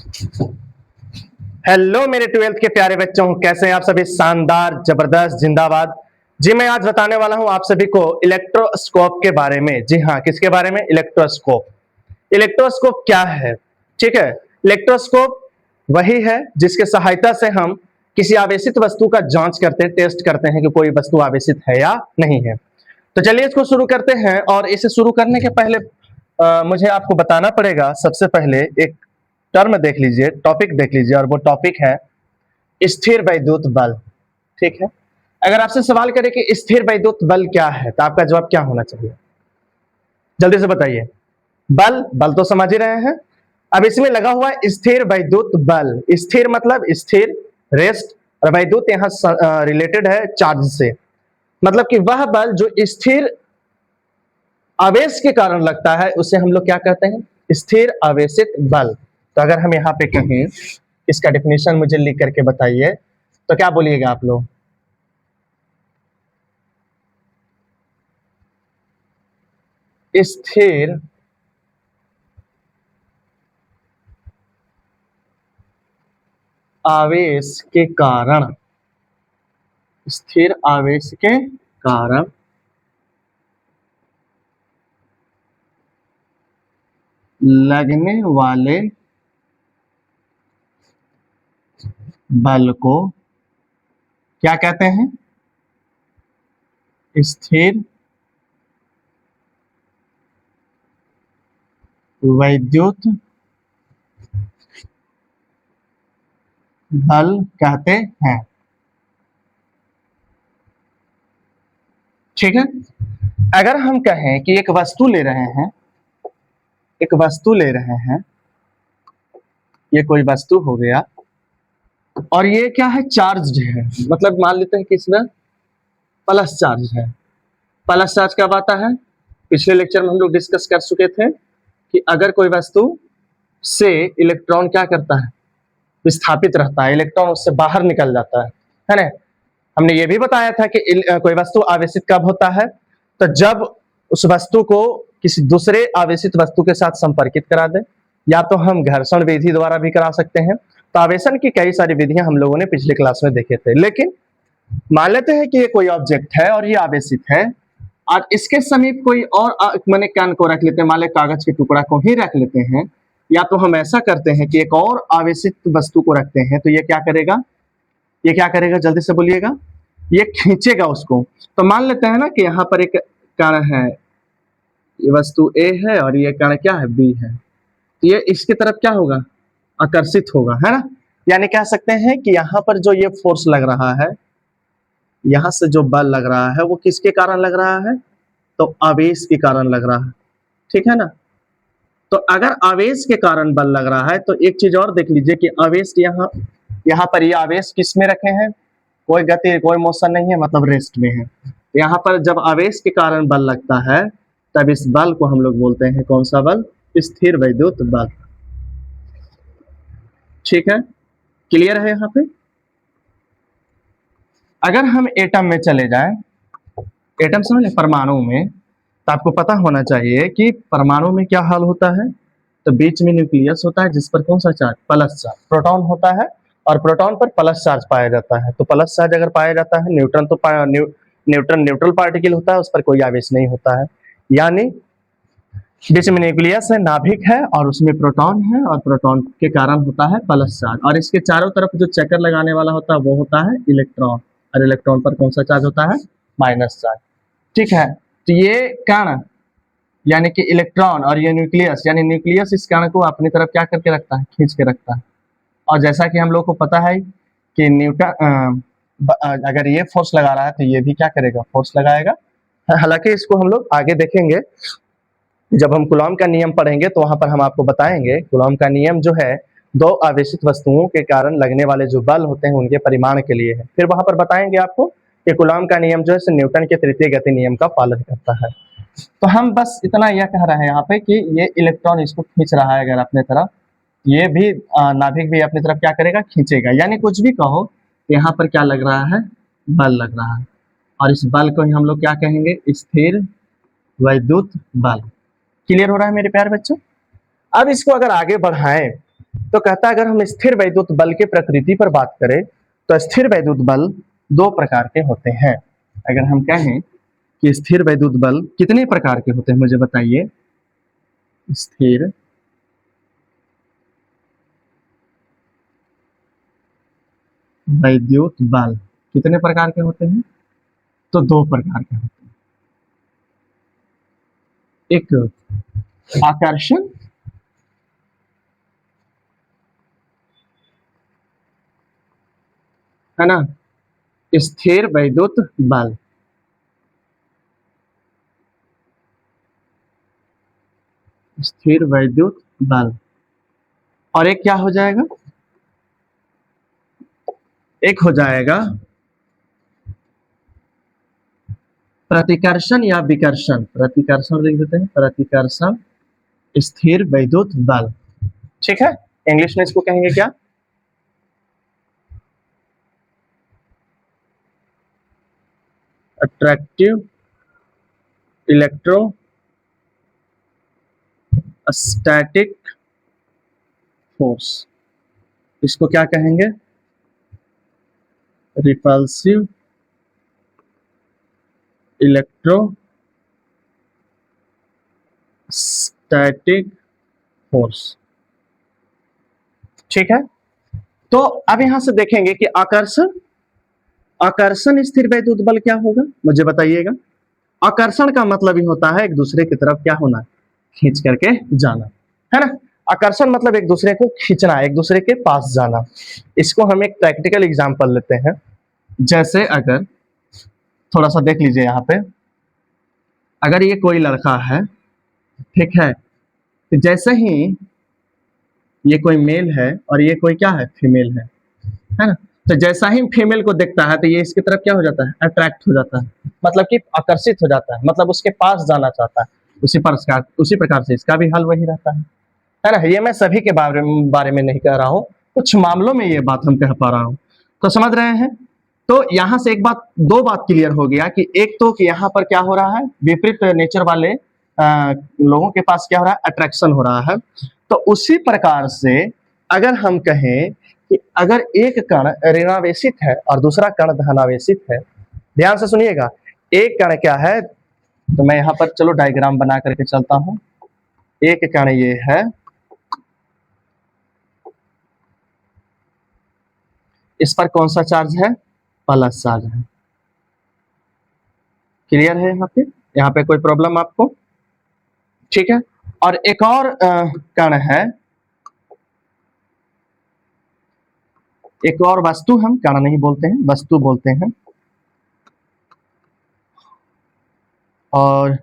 Hello मेरे twelfth के प्यारे बच्चों, कैसे हैं आप सभी? शानदार, जबरदस्त, जिंदाबाद। जी मैं आज बताने वाला हूं आप सभी को इलेक्ट्रोस्कोप के बारे में। जी हाँ, किसके बारे में? इलेक्ट्रोस्कोप। इलेक्ट्रोस्कोप क्या है? ठीक है, इलेक्ट्रोस्कोप वही है जिसके सहायता से हम किसी आवेशित वस्तु का जांच करते हैं, टेस्ट करते हैं कि कोई वस्तु आवेशित है या नहीं है। तो चलिए इसको शुरू करते हैं। और इसे शुरू करने के पहले मुझे आपको बताना पड़ेगा। सबसे पहले एक टर्म देख लीजिए, टॉपिक देख लीजिए, और वो टॉपिक है स्थिर वैद्युत बल। ठीक है, अगर आपसे सवाल करें कि स्थिर वैद्युत बल क्या है, तो आपका जवाब क्या होना चाहिए? जल्दी से बताइए। बल, बल तो समझ ही रहे हैं। अब इसमें लगा हुआ है स्थिर वैद्युत बल। स्थिर मतलब स्थिर, रेस्ट, और वैद्युत यहाँ रिलेटेड है चार्ज से। मतलब कि वह बल जो स्थिर आवेश के कारण लगता है उसे हम लोग क्या कहते हैं? स्थिर आवेशित बल। तो अगर हम यहाँ पे कहें, इसका डेफिनेशन मुझे लिख करके बताइए, तो क्या बोलिएगा आप लोग? स्थिर आवेश के कारण, स्थिर आवेश के कारण लगने वाले बल को क्या कहते हैं? स्थिर वैद्युत बल कहते हैं। ठीक है, अगर हम कहें कि एक वस्तु ले रहे हैं, एक वस्तु ले रहे हैं, ये कोई वस्तु हो गया, और ये क्या है? चार्ज है। मतलब मान लेते हैं कि इसमें प्लस चार्ज है। प्लस चार्ज कब आता है? पिछले लेक्चर में हम लोग डिस्कस कर चुके थे कि अगर कोई वस्तु से इलेक्ट्रॉन क्या करता है? विस्थापित रहता है, इलेक्ट्रॉन उससे बाहर निकल जाता है ना? हमने ये भी बताया था कि कोई वस्तु आवेशित कब होता है? तो जब उस वस्तु को किसी दूसरे आवेशित वस्तु के साथ संपर्कित करा दे, या तो हम घर्षण विधि द्वारा भी करा सकते हैं। तो आवेशन की कई सारी विधियां हम लोगों ने पिछले क्लास में देखे थे। लेकिन मान लेते हैं कि ये कोई ऑब्जेक्ट है और ये आवेशित है, और इसके समीप कोई और मैंने कण को रख लेते हैं, मान लें कागज के टुकड़ा को ही रख लेते हैं, या तो हम ऐसा करते हैं कि एक और आवेशित वस्तु को रखते हैं। तो ये क्या करेगा? ये क्या करेगा? जल्दी से बोलिएगा। ये खींचेगा उसको। तो मान लेते हैं ना कि यहाँ पर एक कण है, ये वस्तु ए है, और ये कण क्या है? बी है। तो ये इसकी तरफ क्या होगा? आकर्षित होगा, है ना? यानी कह सकते हैं कि यहाँ पर जो ये फोर्स लग रहा है, यहाँ से जो बल लग रहा है, वो किसके कारण लग रहा है? तो आवेश के कारण लग रहा है। ठीक है ना? तो अगर आवेश के कारण बल लग रहा है, तो एक चीज और देख लीजिए कि आवेश यहाँ पर ये आवेश किस में रखे हैं? कोई गति, कोई मोशन नहीं है, मतलब रेस्ट में है। यहाँ पर जब आवेश के कारण बल लगता है, तब इस बल को हम लोग बोलते हैं कौन सा बल? स्थिर वैद्युत बल। ठीक है, क्लियर है यहाँ पे? अगर हम एटम में चले जाएं, एटम समझ, परमाणु में, तो आपको पता होना चाहिए कि परमाणु में क्या हाल होता है। तो बीच में न्यूक्लियस होता है, जिस पर कौन सा चार्ज? Plus charge. प्रोटॉन होता है, और प्रोटॉन पर प्लस चार्ज पाया जाता है। तो प्लस चार्ज अगर पाया जाता है, न्यूट्रन न्यूट्रल पार्टिकल होता है, उस पर कोई आवेश नहीं होता है। यानी बीच में न्यूक्लियस है, नाभिक है, और उसमें प्रोटॉन है, और प्रोटॉन के कारण होता है प्लस चार्ज। और इसके चारों तरफ जो चक्कर लगाने वाला होता है वो होता है इलेक्ट्रॉन, और इलेक्ट्रॉन पर कौन सा चार्ज होता है? Minus charge. ठीक है, तो ये कण यानी कि इलेक्ट्रॉन, और ये न्यूक्लियस, यानी न्यूक्लियस इस कण को अपनी तरफ क्या करके रखता है? खींच के रखता है। और जैसा कि हम लोग को पता है कि न्यूटन अगर ये फोर्स लगा रहा है, तो ये भी क्या करेगा? फोर्स लगाएगा। हालांकि इसको हम लोग आगे देखेंगे, जब हम कूलॉम का नियम पढ़ेंगे तो वहां पर हम आपको बताएंगे। कूलॉम का नियम जो है, दो आवेशित वस्तुओं के कारण लगने वाले जो बल होते हैं उनके परिमाण के लिए है। फिर वहां पर बताएंगे आपको कि कूलॉम का नियम जो है न्यूटन के तृतीय गति नियम का पालन करता है। तो हम बस इतना यह कह रहे हैं यहाँ पे कि ये इलेक्ट्रॉन इसको खींच रहा है अगर अपने तरफ, ये भी नाभिक भी अपनी तरफ क्या करेगा? खींचेगा। यानी कुछ भी कहो, यहाँ पर क्या लग रहा है? बल लग रहा है। और इस बल को ही हम लोग क्या कहेंगे? स्थिर वैद्युत बल। क्लियर हो रहा है मेरे प्यारे बच्चों? अब इसको अगर आगे बढ़ाएं, तो कहता है अगर हम स्थिर वैद्युत बल के प्रकृति पर बात करें तो स्थिर वैद्युत बल दो प्रकार के होते हैं। अगर हम कहें कि स्थिर वैद्युत बल कितने प्रकार के होते हैं, मुझे बताइए। स्थिर वैद्युत बल कितने प्रकार के होते हैं? तो दो प्रकार के होते हैं। एक आकर्षण है ना, स्थिर वैद्युत बल, स्थिर वैद्युत बल। और एक क्या हो जाएगा? एक हो जाएगा प्रतिकर्षण या विकर्षण। प्रतिकर्षण लिख देते हैं, प्रतिकर्षण स्थिर वैद्युत बल। ठीक है, इंग्लिश में इसको कहेंगे क्या? Attractive electrostatic force. इसको क्या कहेंगे? Repulsive electrostatic force. ठीक है, तो अब यहां से देखेंगे कि आकर्षण, आकर्षण स्थिर वैद्युत बल क्या होगा, मुझे बताइएगा। आकर्षण का मतलब ही होता है एक दूसरे की तरफ क्या होना, खींच करके जाना, है ना। आकर्षण मतलब एक दूसरे को खींचना, एक दूसरे के पास जाना। इसको हम एक प्रैक्टिकल एग्जांपल लेते हैं। जैसे अगर थोड़ा सा देख लीजिए यहाँ पे, अगर ये कोई लड़का है, ठीक है, तो जैसे ही ये कोई मेल है और ये कोई क्या है, फीमेल है ना। तो जैसा ही फीमेल को देखता है तो ये इसकी तरफ क्या हो जाता है, अट्रैक्ट हो जाता है, मतलब कि आकर्षित हो जाता है, मतलब उसके पास जाना चाहता है। उसी प्रकार से इसका भी हल वही रहता है ना। ये मैं सभी के बारे में नहीं कह रहा हूँ, कुछ मामलों में ये बात हम कह पा रहा हूँ, तो समझ रहे हैं। तो यहाँ से एक बात, दो बात क्लियर हो गया कि एक तो कि यहाँ पर क्या हो रहा है, विपरीत नेचर वाले लोगों के पास क्या हो रहा है, अट्रैक्शन हो रहा है। तो उसी प्रकार से अगर हम कहें कि अगर एक कण ऋणावेशित है और दूसरा कण धनावेशित है, ध्यान से सुनिएगा, एक कण क्या है, तो मैं यहाँ पर चलो डायग्राम बना करके चलता हूँ। एक कण ये है, इस पर कौन सा चार्ज है, प्लस चार्ज है। क्लियर है यहाँ पे कोई प्रॉब्लम आपको? ठीक है, और एक और कण है, एक और वस्तु, हम कण नहीं बोलते हैं, वस्तु बोलते हैं, और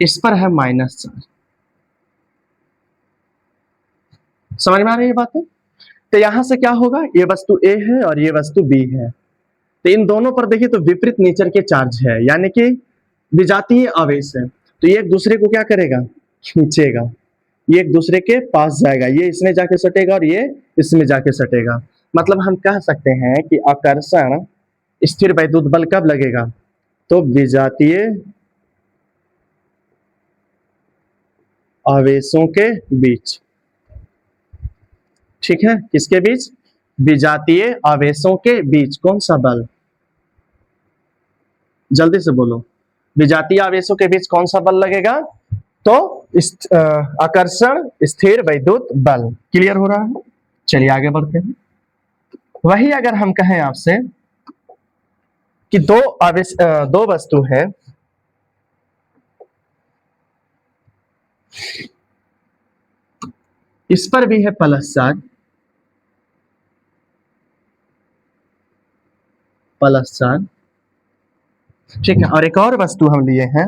इस पर है माइनस चार्ज। समझ में आ रही है बात है? तो यहां से क्या होगा, ये वस्तु ए है और ये वस्तु बी है, तो इन दोनों पर देखिए तो विपरीत नेचर के चार्ज है, यानी कि विजातीय आवेश है। तो ये एक दूसरे को क्या करेगा, खींचेगा, ये एक दूसरे के पास जाएगा, ये इसमें जाके सटेगा और ये इसमें जाके सटेगा। मतलब हम कह सकते हैं कि आकर्षण स्थिर वैद्युत बल कब लगेगा, तो विजातीय आवेशों के बीच। ठीक है, किसके बीच, विजातीय आवेशों के बीच कौन सा बल, जल्दी से बोलो, विजातीय आवेशों के बीच कौन सा बल लगेगा, तो आकर्षण स्थिर वैद्युत बल। क्लियर हो रहा है? चलिए आगे बढ़ते हैं। वही अगर हम कहें आपसे कि दो वस्तु है, इस पर भी है प्लस चार्ज, प्लस चार्ज, ठीक है, और एक और वस्तु हम लिए हैं,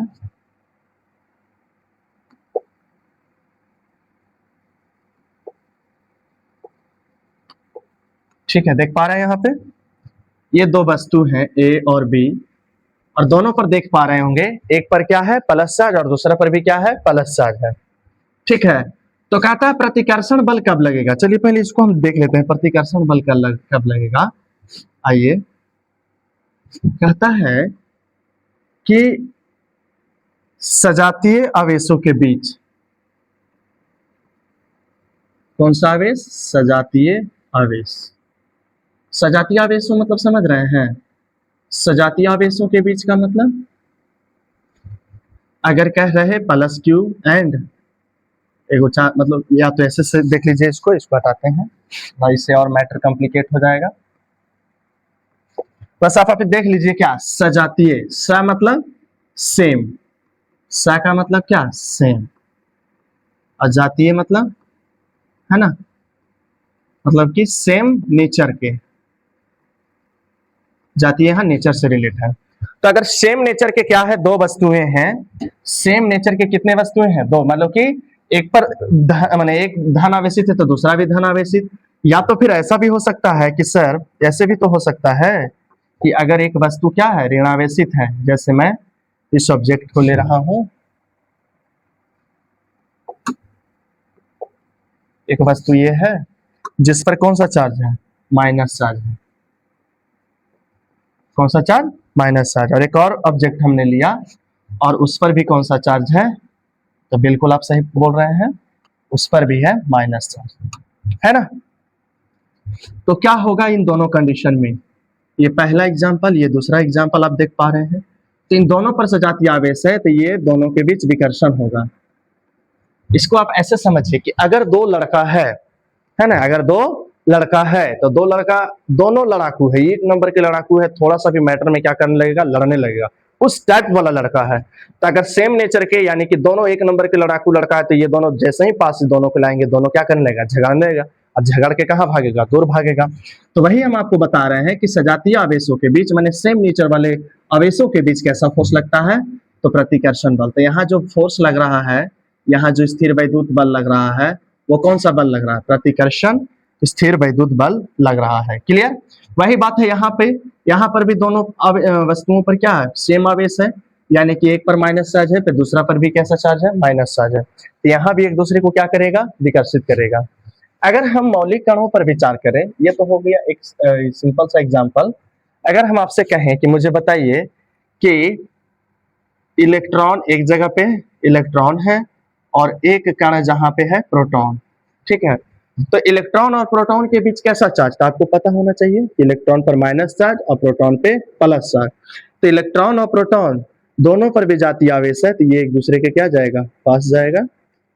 ठीक है, देख पा रहे हैं यहाँ पे, ये दो वस्तु हैं ए और बी, और दोनों पर देख पा रहे होंगे, एक पर क्या है, प्लस चार्ज, और दूसरा पर भी क्या है, प्लस चार्ज है। ठीक है, तो कहता है प्रतिकर्षण बल कब लगेगा। चलिए पहले इसको हम देख लेते हैं, प्रतिकर्षण बल कब लगेगा। आइए, कहता है कि सजातीय आवेशों के बीच, कौन सा आवेश? सजातीय आवेश। सजातीय आवेशों मतलब समझ रहे हैं? सजातीय आवेशों के बीच का मतलब अगर कह रहे प्लस क्यू एंड एगो मतलब या तो ऐसे से देख लीजिए, इसको हटाते हैं भाई, इससे और मैटर कॉम्प्लिकेट हो जाएगा। बस आप देख लीजिए क्या सजातीय, स मतलब सेम, स का मतलब क्या? सेम। और जातीय मतलब, है ना, मतलब कि सेम नेचर के, जातीय यहाँ नेचर से रिलेट है। तो अगर सेम नेचर के क्या है? दो वस्तुएं हैं। सेम नेचर के कितने वस्तुएं हैं? दो। मतलब कि एक पर माने एक धन आवेशित है तो दूसरा भी धन आवेशित। या तो फिर ऐसा भी हो सकता है कि सर, ऐसे भी तो हो सकता है कि अगर एक वस्तु क्या है? ऋणावेशित है। जैसे मैं इस ऑब्जेक्ट को ले रहा हूं, एक वस्तु ये है जिस पर कौन सा चार्ज है? माइनस चार्ज है। कौन सा चार्ज? Minus charge. और एक और ऑब्जेक्ट हमने लिया और उस पर भी कौन सा चार्ज है? तो बिल्कुल आप सही बोल रहे हैं, उस पर भी है माइनस चार्ज, है ना। तो क्या होगा इन दोनों कंडीशन में? ये पहला एग्जांपल, ये दूसरा एग्जांपल आप देख पा रहे हैं। तो इन दोनों पर सजातीय आवेश है तो ये दोनों के बीच विकर्षण होगा। इसको आप ऐसे समझिए कि अगर दो लड़का है ना, अगर दो लड़का है तो दो लड़का दोनों लड़ाकू है, एक नंबर के लड़ाकू है, थोड़ा सा भी मैटर में क्या करने लगेगा? लड़ने लगेगा। उस टाइप वाला लड़का है। तो अगर सेम नेचर के यानी कि दोनों एक नंबर के लड़ाकू लड़का है तो ये दोनों जैसे ही पास दोनों को लाएंगे, दोनों क्या करने लगेगा? झगड़ने लगेगा। और झगड़ के कहाँ भागेगा? दूर भागेगा। तो वही हम आपको बता रहे हैं कि सजातीय आवेशों के बीच माने सेम नेचर वाले आवेशों के बीच कैसा फोर्स लगता है? तो प्रतिकर्षण बल। तो यहाँ जो फोर्स लग रहा है, यहाँ जो स्थिर वैद्युत बल लग रहा है, वो कौन सा बल लग रहा है? प्रतिकर्षण स्थिर वैद्युत बल लग रहा है। क्लियर? वही बात है यहाँ पे, यहाँ पर भी दोनों वस्तुओं पर क्या है? सेम आवेश है, यानी कि एक पर माइनस चार्ज है तो दूसरा पर भी कैसा चार्ज है? माइनस चार्ज है। तो यहाँ भी एक दूसरे को क्या करेगा? विकर्षित करेगा। अगर हम मौलिक कणों पर विचार करें, ये तो हो गया एक सिंपल सा एग्जांपल। अगर हम आपसे कहें कि मुझे बताइए कि इलेक्ट्रॉन एक जगह पे इलेक्ट्रॉन है और एक कण जहां पे है प्रोटॉन, ठीक है। तो इलेक्ट्रॉन और प्रोटॉन के बीच कैसा चार्ज था? आपको पता होना चाहिए। इलेक्ट्रॉन पर माइनस चार्ज और प्रोटॉन पे प्लस चार्ज। तो इलेक्ट्रॉन और प्रोटॉन दोनों पर विजातीय आवेश है तो ये एक दूसरे के क्या जाएगा? पास जाएगा।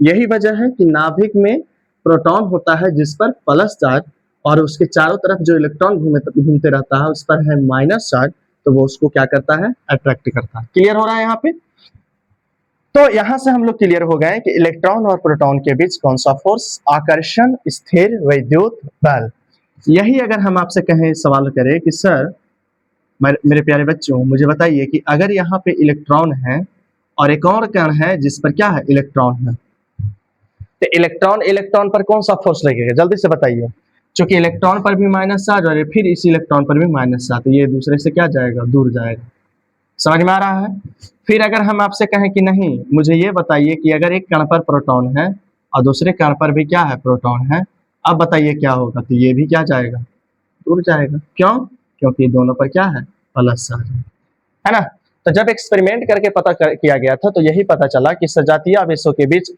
यही वजह है कि नाभिक में प्रोटॉन होता है जिस पर प्लस चार्ज, और उसके चारों तरफ जो इलेक्ट्रॉन घूमते रहता है उस पर है माइनस चार्ज, तो वो उसको क्या करता है? अट्रैक्ट करता है। क्लियर हो रहा है यहाँ पे? तो यहां से हम लोग क्लियर हो गए कि इलेक्ट्रॉन और प्रोटॉन के बीच कौन सा फोर्स? आकर्षण स्थिर वैद्युत बल। यही अगर हम आपसे कहें, सवाल करें कि सर मेरे प्यारे बच्चों मुझे बताइए कि अगर यहाँ पे इलेक्ट्रॉन है और एक और कण है जिस पर क्या है? इलेक्ट्रॉन है, तो इलेक्ट्रॉन इलेक्ट्रॉन पर कौन सा फोर्स लगेगा? जल्दी से बताइए। क्योंकि इलेक्ट्रॉन पर भी माइनस चार्ज और फिर इस इलेक्ट्रॉन पर भी माइनस चार्ज, तो ये दूसरे से क्या जाएगा? दूर जाएगा। समझ में आ रहा है? फिर अगर हम आपसे कहें कि नहीं, मुझे ये बताइए कि अगर एक कण पर प्रोटॉन है और दूसरे कण पर भी क्या है? प्रोटॉन है, अब बताइए क्या होगा? तो ये भी क्या जाएगा? दूर जाएगा। क्यों? क्योंकि दोनों पर क्या है? प्लस चार्ज है ना। तो जब एक्सपेरिमेंट करके किया गया था तो यही पता चला कि सजातीय आवेशों के बीच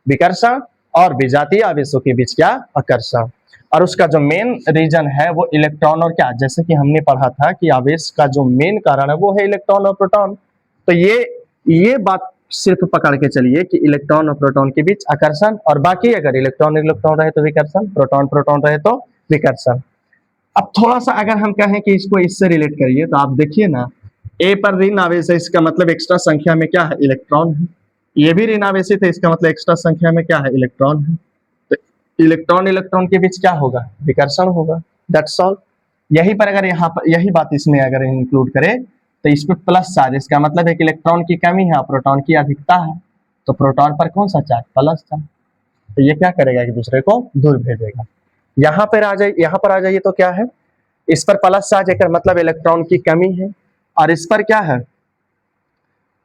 विकर्षण और विजातीय आवेशों के बीच क्या? आकर्षण। और उसका जो मेन रीजन है वो इलेक्ट्रॉन और क्या, जैसे कि हमने पढ़ा था कि आवेश का जो मेन कारण है वो है इलेक्ट्रॉन और प्रोटॉन। तो ये बात सिर्फ पकड़ के चलिए कि इलेक्ट्रॉन और प्रोटॉन के बीच आकर्षण, और बाकी अगर इलेक्ट्रॉन इलेक्ट्रॉन रहे तो विकर्षण, प्रोटॉन प्रोटॉन रहे तो विकर्षण। अब थोड़ा सा अगर हम कहें कि इसको इससे रिलेट करिए तो आप देखिए ना, ए पर ऋण आवेश है, इसका मतलब एक्स्ट्रा संख्या में क्या है? इलेक्ट्रॉन है। ये भी ऋण आवेशित है, इसका मतलब एक्स्ट्रा संख्या में क्या है? इलेक्ट्रॉन है। तो इलेक्ट्रॉन इलेक्ट्रॉन के बीच क्या होगा? विकर्षण होगा। That's all. यही पर अगर यहाँ पर यही बात इसमें अगर इंक्लूड करें तो इस पर प्लस चार्ज, इसका मतलब है कि इलेक्ट्रॉन की कमी है, प्रोटॉन की अधिकता है, तो प्रोटॉन पर कौन सा चार्ज? Plus charge. तो ये क्या करेगा? एक दूसरे को दूर भेजेगा। यहाँ पर आ जाइए, यहाँ पर आ जाइए तो क्या है? इस पर प्लस चार्ज है, मतलब इलेक्ट्रॉन की कमी है, और इस पर क्या है?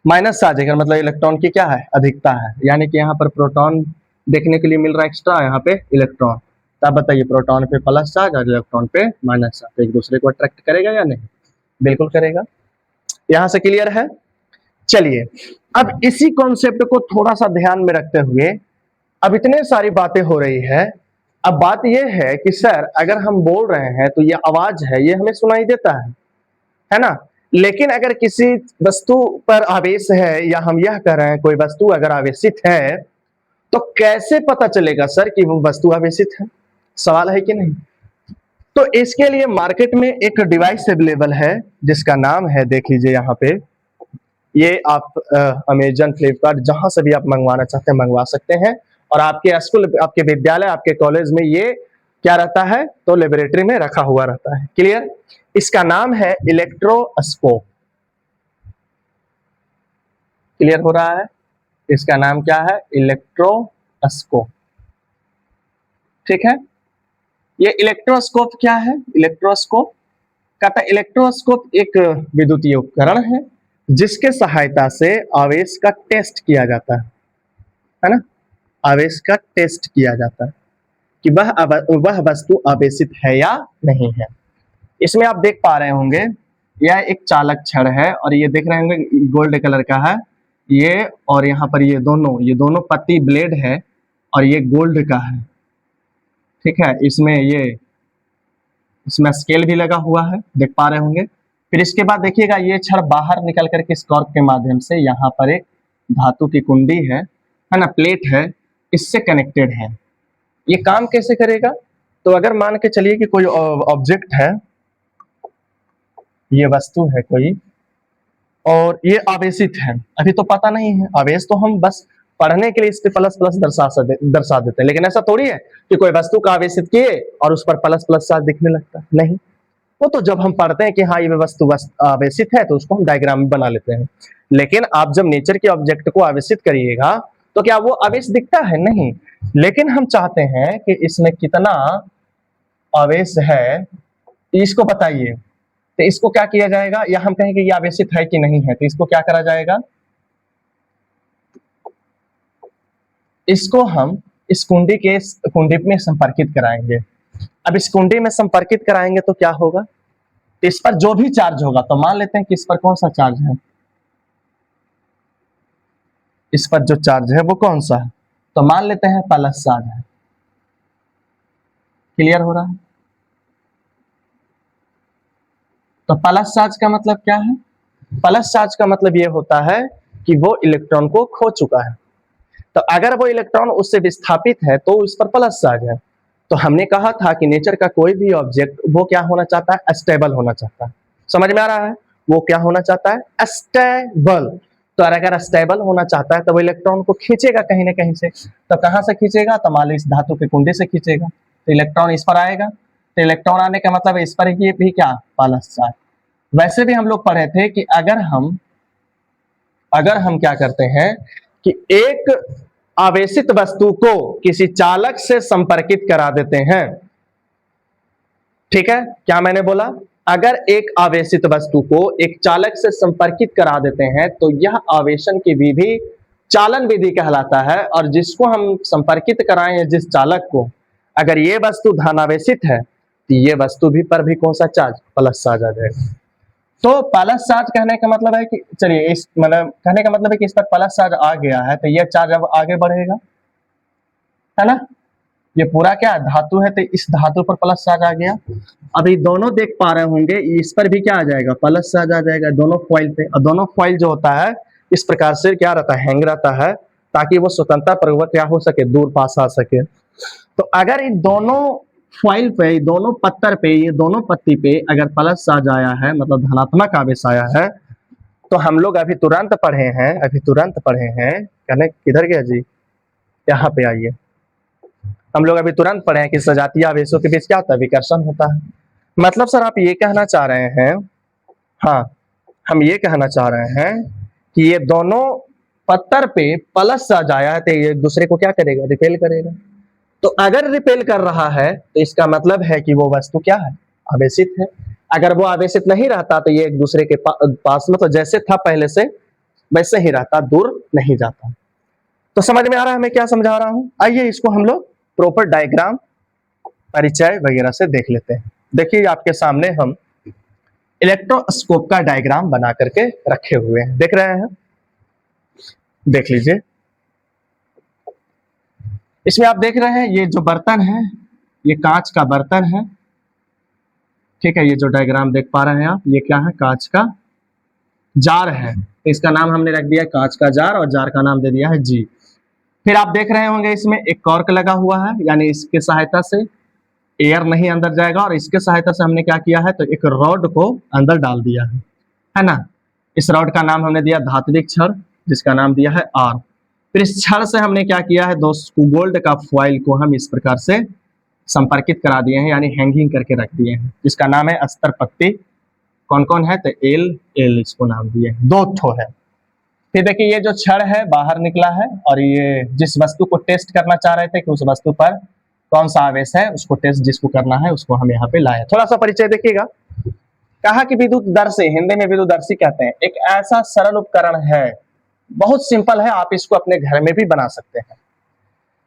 माइनस चार्ज है, मतलब इलेक्ट्रॉन की क्या है? अधिकता है। यानी कि यहाँ पर प्रोटॉन देखने के लिए मिल रहा है एक्स्ट्रा, यहाँ पे इलेक्ट्रॉन। तो आप बताइए, प्रोटॉन पे प्लस चार्ज और इलेक्ट्रॉन पे माइनस चार्ज, तो एक दूसरे को अट्रैक्ट करेगा या नहीं? बिल्कुल करेगा। यहाँ से क्लियर है? चलिए, अब इसी कॉन्सेप्ट को थोड़ा सा ध्यान में रखते हुए, अब इतने सारी बातें हो रही है अब बात यह है कि सर अगर हम बोल रहे हैं तो ये आवाज है, ये हमें सुनाई देता है ना। लेकिन अगर किसी वस्तु पर आवेश है या हम यह कह रहे हैं कोई वस्तु अगर आवेशित है तो कैसे पता चलेगा सर कि वो वस्तु आवेशित है? सवाल है कि नहीं। तो इसके लिए मार्केट में एक डिवाइस अवेलेबल है जिसका नाम है, देख लीजिए यहाँ पे, ये आप अमेजन, फ्लिपकार्ट, जहां से भी आप मंगवाना चाहते हैं मंगवा सकते हैं। और आपके स्कूल, आपके विद्यालय, आपके कॉलेज में ये क्या रहता है, तो लेबोरेटरी में रखा हुआ रहता है। क्लियर। इसका नाम है इलेक्ट्रोस्कोप। क्लियर हो रहा है। इसका नाम क्या है, इलेक्ट्रोस्कोप। ठीक है। ये इलेक्ट्रोस्कोप क्या है, इलेक्ट्रोस्कोप कहता है, इलेक्ट्रोस्कोप एक विद्युतीय उपकरण है जिसके सहायता से आवेश का टेस्ट किया जाता है ना, आवेश का टेस्ट किया जाता है कि वह वस्तु आवेशित है या नहीं है। इसमें आप देख पा रहे होंगे यह एक चालक छड़ है और ये देख रहे होंगे गोल्ड कलर का है ये, और यहाँ पर ये दोनों पत्ती ब्लेड है और ये गोल्ड का है। ठीक है। इसमें स्केल भी लगा हुआ है, देख पा रहे होंगे। फिर इसके बाद देखिएगा ये छड़ बाहर निकल करके इस कॉर्क के माध्यम से यहाँ पर एक धातु की कुंडी है ना, प्लेट है, इससे कनेक्टेड है। ये काम कैसे करेगा, तो अगर मान के चलिए कि कोई ऑब्जेक्ट है, ये वस्तु है कोई, और ये आवेशित है, अभी तो पता नहीं है आवेश, तो हम बस पढ़ने के लिए इस पे प्लस प्लस दर्शा देते हैं। लेकिन ऐसा थोड़ी है कि कोई वस्तु का आवेशित किए और उस पर प्लस प्लस चार्ज दिखने लगता है, नहीं। वो तो जब हम पढ़ते हैं कि हाँ ये वस्तु आवेशित है तो उसको हम डायग्राम में बना लेते हैं। लेकिन आप जब नेचर के ऑब्जेक्ट को आवेशित करिएगा तो क्या वो आवेश दिखता है, नहीं। लेकिन हम चाहते हैं कि इसमें कितना आवेश है इसको बताइए, तो इसको क्या किया जाएगा, या हम कहेंगे ये आवेशित है कि नहीं है, तो इसको क्या करा जाएगा, इसको हम इस कुंडी में संपर्कित कराएंगे। अब इस कुंडी में संपर्कित कराएंगे तो क्या होगा, तो इस पर जो भी चार्ज होगा, तो मान लेते हैं कि इस पर कौन सा चार्ज है, इस पर जो चार्ज है वो कौन सा है, तो मान लेते हैं प्लस चार्ज है। क्लियर हो रहा है। तो प्लस चार्ज का मतलब क्या है, प्लस चार्ज का मतलब ये होता है कि वो इलेक्ट्रॉन को खो चुका है। तो अगर वो इलेक्ट्रॉन उससे विस्थापित है तो उस पर प्लस चार्ज है। तो हमने कहा था कि नेचर का कोई भी ऑब्जेक्ट वो क्या होना चाहता है, स्टेबल होना चाहता है। समझ में आ रहा है, वो क्या होना चाहता है, स्टेबल। तो अगर स्टेबल होना चाहता है तो वो इलेक्ट्रॉन को खींचेगा कहीं ना कहीं से। तो कहां से खींचेगा, तो मान लो इस धातु के कुंडे से खींचेगा, तो इलेक्ट्रॉन इस पर आएगा। तो इलेक्ट्रॉन आने का मतलब इस पर ये भी क्या, प्लस चार्ज। वैसे भी हम लोग पढ़े थे कि अगर हम क्या करते हैं कि एक आवेशित वस्तु को किसी चालक से संपर्कित करा देते हैं। ठीक है, क्या मैंने बोला, अगर एक आवेशित वस्तु को एक चालक से संपर्कित करा देते हैं तो यह आवेशन की विधि चालन विधि कहलाता है। और जिसको हम संपर्कित कराएं जिस चालक को, अगर ये वस्तु धनावेशित है तो ये वस्तु भी पर भी कौन सा चार्ज, प्लस चार्ज आ जाएगा। तो प्लस चार्ज कहने का मतलब है कि चलिए इस मतलब कहने का मतलब है कि इस पर प्लस चार्ज आ गया है तो यह चार्ज अब आगे बढ़ेगा, है ना। ये पूरा क्या धातु है तो इस धातु पर प्लस चार्ज आ गया। अभी दोनों देख पा रहे होंगे इस पर भी क्या आ जाएगा, प्लस चार्ज आ जाएगा दोनों फॉइल पे। और दोनों फॉइल जो होता है इस प्रकार से क्या रहता है, हैंग रहता है, ताकि वो स्वतंत्रता पूर्वक क्या हो सके, दूर पास आ सके। तो अगर इन दोनों फॉइल पे, दोनों पत्तर पे, ये दोनों पत्ती पे अगर प्लस चार्ज आया है मतलब धनात्मक आवेश आया है, तो हम लोग अभी तुरंत पढ़े हैं, कहने किधर गया जी, यहाँ पे आइए। हम लोग अभी तुरंत पढ़े हैं कि सजातीय आवेशों के बीच क्या होता है, विकर्षण होता है। मतलब सर आप ये कहना चाह रहे हैं, हाँ हम ये कहना चाह रहे हैं कि ये दोनों पत्तर पे प्लस चार्ज आया है तो ये एक दूसरे को क्या करेगा, रिपेल करेगा। तो अगर रिपेल कर रहा है तो इसका मतलब है कि वो वस्तु क्या है, आवेशित है। अगर वो आवेशित नहीं रहता तो ये एक दूसरे के पास मतलब जैसे था पहले से वैसे ही रहता, दूर नहीं जाता। तो समझ में आ रहा है मैं क्या समझा रहा हूं। आइए इसको हम लोग प्रॉपर डायग्राम, परिचय वगैरह से देख लेते हैं। देखिए आपके सामने हम इलेक्ट्रोस्कोप का डायग्राम बना करके रखे हुए हैं, देख रहे हैं, देख लीजिए। इसमें आप देख रहे हैं ये जो बर्तन है ये कांच का बर्तन है, ठीक है। ये जो डायग्राम देख पा रहे हैं आप, ये क्या है, कांच का जार है। इसका नाम हमने रख दिया कांच का जार और जार का नाम दे दिया है जी। फिर आप देख रहे होंगे इसमें एक कॉर्क लगा हुआ है, यानी इसके सहायता से एयर नहीं अंदर जाएगा, और इसके सहायता से हमने क्या किया है, तो एक रॉड को अंदर डाल दिया है ना। इस रॉड का नाम हमने दिया धात्विक छड़, जिसका नाम दिया है आर। फिर इस छड़ से हमने क्या किया है दोस्तों, गोल्ड का फॉइल को हम इस प्रकार से संपर्कित करा दिए हैं, यानी हैंगिंग करके रख दिए हैं, जिसका नाम है अस्तर पत्ती। कौन कौन है, तो एल इसको नाम दिए, 2 ठो है। फिर देखिए ये जो छड़ है बाहर निकला है, और ये जिस वस्तु को टेस्ट करना चाह रहे थे कि उस वस्तु पर कौन सा आवेश है, उसको टेस्ट जिसको करना है उसको हम यहाँ पे लाए। थोड़ा सा परिचय देखिएगा। कहा कि विद्युतदर्शी, हिंदी में विद्युतदर्शी कहते हैं, एक ऐसा सरल उपकरण है, बहुत सिंपल है, आप इसको अपने घर में भी बना सकते हैं,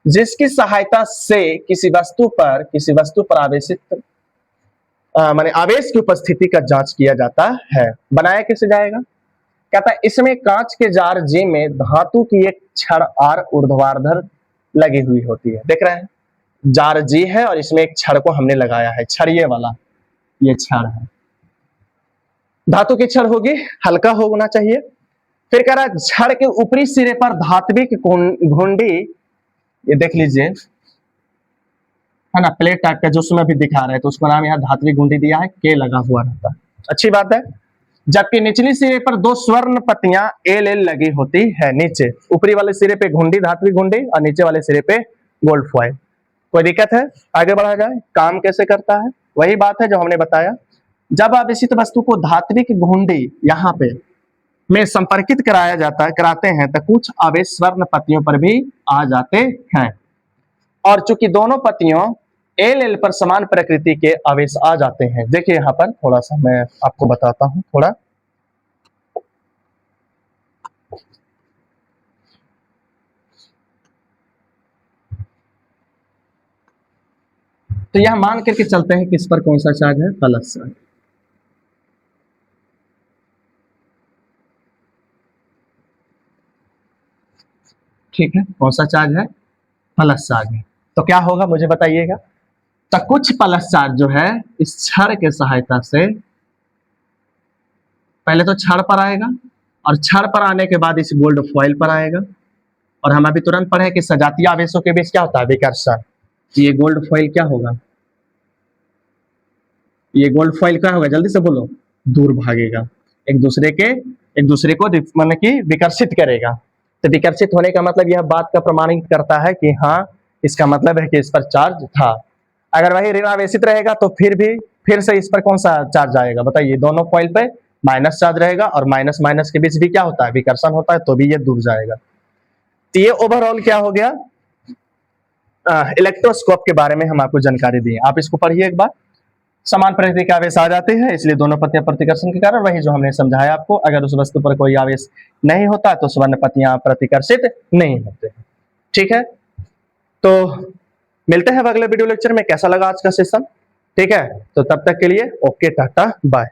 जिसकी सहायता से किसी वस्तु पर आवेशित माने आवेश की उपस्थिति का जांच किया जाता है। बनाया कैसे जाएगा, कहता है इसमें कांच के जार जी में धातु की एक छड़ आर ऊर्ध्वाधर लगी हुई होती है। देख रहे हैं, जार जी है और इसमें एक छड़ को हमने लगाया है, छड़िए वाला ये छड़ है, धातु की छड़ होगी, हल्का होना चाहिए। फिर कह रहा है छड़ के ऊपरी सिरे पर धात्विक घुंडी, ये देख लीजिए है ना, प्लेट टाइप का जो उसमें भी दिखा रहे हैं, तो उसको नाम यहाँ धात्विक घुंडी दिया है, के लगा हुआ रहता है, अच्छी बात है। जबकि निचली सिरे पर 2 स्वर्ण पत्तियां एल लगी होती है नीचे, ऊपरी वाले सिरे पे घुंडी, धात्विक घुंडी, और नीचे वाले सिरे पे गोल्ड फॉइल। कोई दिक्कत है, आगे बढ़ा जाए। काम कैसे करता है, वही बात है जो हमने बताया। जब आवेशित वस्तु को धात्विक घुंडी यहाँ पे में संपर्कित कराते हैं, तो कुछ आवेश स्वर्ण पत्तियों पर भी आ जाते हैं, और चूंकि दोनों पत्तियों एल पर समान प्रकृति के आवेश आ जाते हैं। देखिए यहाँ पर थोड़ा सा मैं आपको बताता हूं थोड़ा। तो यह मान करके चलते हैं कि इस पर कौन सा चार्ज है, प्लस चार्ज, ठीक है, कौन सा चार्ज है, प्लस चार्ज है। तो क्या होगा मुझे बताइएगा, तो कुछ प्लस चार्ज जो है इस छड़ के सहायता से पहले तो छड़ पर आएगा, और छड़ पर आने के बाद इस गोल्ड फॉइल पर आएगा, और हम अभी तुरंत पढ़े कि सजातीय आवेशों के बीच क्या होता है, विकर्षण। ये गोल्ड फॉइल क्या होगा, ये गोल्ड फॉइल क्या होगा, जल्दी से बोलो, दूर भागेगा, एक दूसरे को मतलब कि विकर्षित करेगा। तो विकर्षित होने का मतलब यह बात का प्रमाणित करता है कि हाँ, इसका मतलब है कि इस पर चार्ज था। अगर वही ऋण आवेशित रहेगा तो फिर से इस पर कौन सा चार्ज आएगा, बताइए, दोनों फॉइल पे माइनस चार्ज रहेगा, और माइनस माइनस के बीच भी क्या होता है, विकर्षण होता है, तो भी ये दूर जाएगा। तो ये ओवरऑल क्या हो गया, इलेक्ट्रोस्कोप के बारे में हम आपको जानकारी दी। आप इसको पढ़िए एक बार। समान प्रकृति के आवेश आ जाते हैं, इसलिए दोनों पत्तियां प्रतिकर्षण के कारण, वही जो हमने समझाया आपको, अगर उस वस्तु पर कोई आवेश नहीं होता तो स्वर्ण पत्तियां प्रतिकर्षित नहीं होते। ठीक है, तो मिलते हैं अब अगले वीडियो लेक्चर में। कैसा लगा आज का सेशन, ठीक है, तो तब तक के लिए ओके, टाटा बाय।